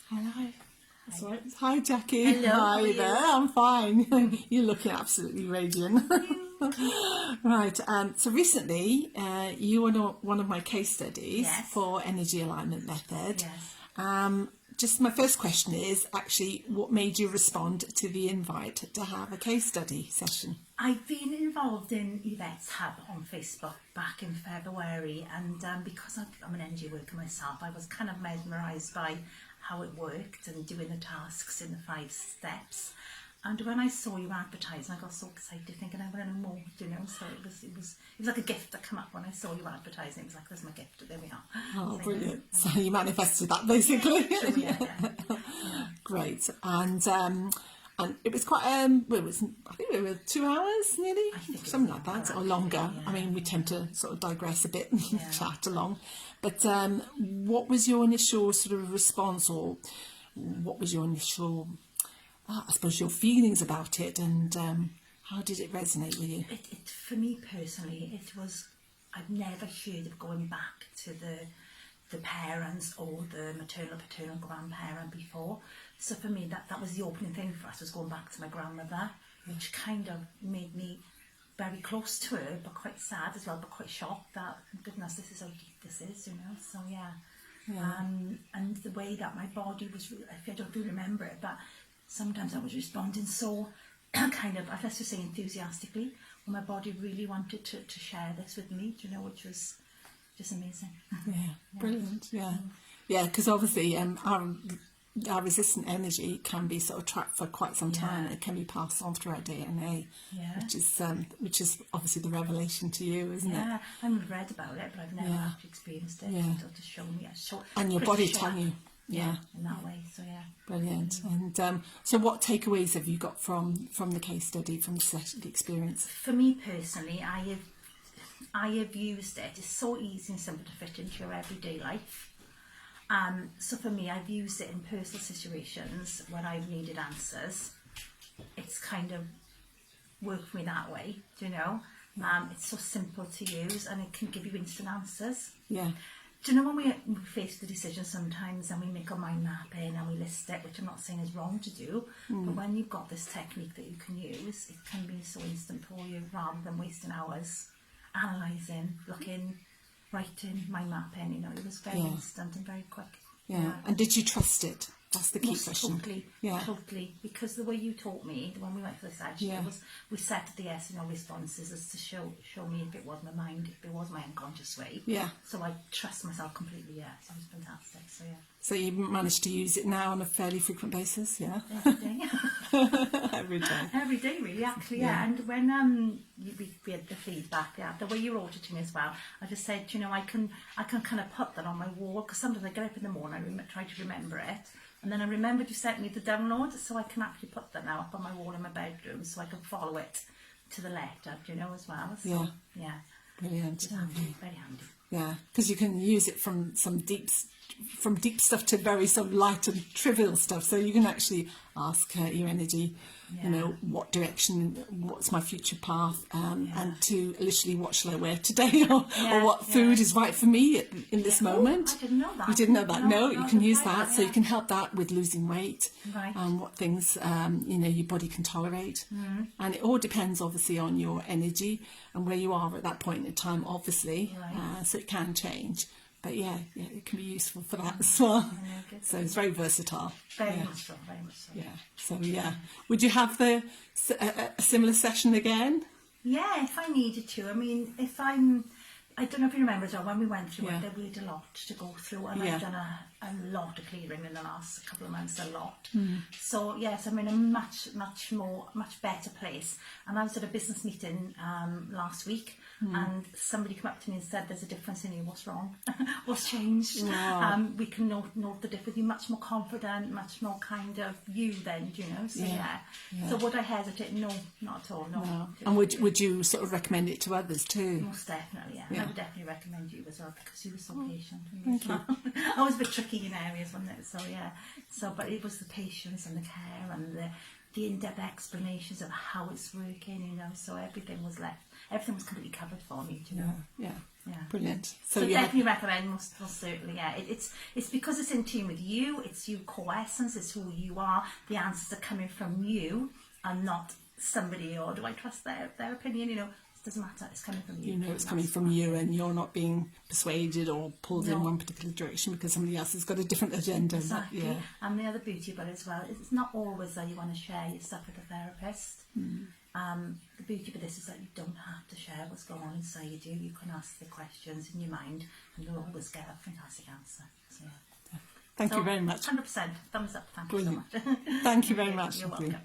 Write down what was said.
Hello. That's right. Hi, Jackie. Hello. Hi there. I'm fine. You're looking absolutely radiant. Right. So recently, you were one of my case studies for energy alignment method. Yes. Just my first question is actually, what made you respond to the invite to have a case study session? I've been involved in Yvette's Hub on Facebook back in February, and because I'm an energy worker myself, I was kind of mesmerised by how it worked and doing the tasks in the 5 steps. And when I saw you advertising, I got so excited, thinking I want to know more, you know. So it was like a gift that came up when I saw you advertising. It was like, there's my gift. There we are. Oh, so, brilliant! So you manifested that basically. Yeah. Great. And it was quite. Well, it was. I think it was 2 hours nearly, something like that, or longer. Yeah. I mean, we tend to sort of digress a bit and chat along. But what was your initial sort of response, or what was your initial? I suppose your feelings about it, and how did it resonate with you? For me personally, it was, I've never heard of going back to the parents or the maternal, paternal grandparent before. So for me, that was the opening thing for us, was going back to my grandmother, which kind of made me very close to her, but quite sad as well, but quite shocked that, goodness, this is how deep this is, you know. So and the way that my body was, I don't really remember it, but sometimes I was responding so kind of, let's just say, enthusiastically, when my body really wanted to share this with me, you know, which was just amazing. Brilliant. Because obviously our resistant energy can be sort of trapped for quite some time. It can be passed on through our DNA, which is obviously the revelation to you, isn't it? Yeah, I've read about it, but I've never actually experienced it until to show me. And your body telling you. In that way. So Brilliant. And so what takeaways have you got from the case study, from the experience? For me personally, I have used it. It's so easy and simple to fit into your everyday life. So for me, I've used it in personal situations when I've needed answers. It's kind of worked for me that way, you know. It's so simple to use, and it can give you instant answers. Yeah. Do you know, when we face the decision sometimes and we make our mind map in and we list it, which I'm not saying is wrong to do, but when you've got this technique that you can use, it can be so instant for you, rather than wasting hours analysing, looking, writing, mind mapping. You know, it was very instant and very quick. And did you trust it? That's the key question. Totally. Because the way you taught me when we went for the session, it was, we set the yes and no responses as to show me if it was my mind, if it was my unconscious way. So I trust myself completely. So it was fantastic. So you managed to use it now on a fairly frequent basis, Every day. Every day. Every day, really, actually, And when we had the feedback, the way you wrote it to me as well, I just said, you know, I can kind of put that on my wall, because sometimes I get up in the morning, I try to remember it, and then I remembered you sent me the download, so I can actually put that now up on my wall in my bedroom, so I can follow it to the letter, you know, as well. So, Brilliant. It's handy, very handy. Yeah, because you can use it from deep stuff to very sort of light and trivial stuff. So you can actually ask your energy, you know, what direction, what's my future path, and to literally, what shall I wear today, or what food is right for me in this moment. I didn't know that. You didn't know that? No, you can use that. So you can help that with losing weight, what things you know, your body can tolerate, and it all depends obviously on your energy and where you are at that point in time, obviously. So it can change. But it can be useful for that as well. So it's very versatile. Very much so. So would you have a similar session again? Yeah, if I needed to. I mean, I don't know if you remember, John, when we went through it, we had a lot to go through, and I've done a lot of clearing in the last couple of months, a lot. So yes, I'm in a much better place. And I was at a business meeting last week, and somebody came up to me and said, "There's a difference in you. What's wrong? What's changed?" We can note the difference. You're much more confident, much more kind of you then, you know. So So would I hesitate? No, not at all. No. And would you sort of recommend it to others too? Most definitely, I would definitely recommend you as well, because you were so patient with me as well. I was a bit tricky in areas, wasn't it? So but it was the patience and the care and the in-depth explanations of how it's working, you know. So everything was completely covered for me, you know. Yeah. Brilliant. So definitely recommend, most certainly, yeah. It's because it's in tune with you, it's your core essence, it's who you are, the answers are coming from you and not somebody, or do I trust their opinion, you know, it doesn't matter, it's coming from you. You know it's coming from you, and you're not being persuaded or pulled in one particular direction because somebody else has got a different agenda. Exactly. Yeah. And the other beauty about it as well, it's not always that you want to share your stuff with a therapist. The beauty of this is that you don't have to share what's going on inside you. You can ask the questions in your mind and you'll always get a fantastic answer. So, yeah. Thank you very much. 100%. Thumbs up. Thank Brilliant. you so much. Thank you very much. You're welcome.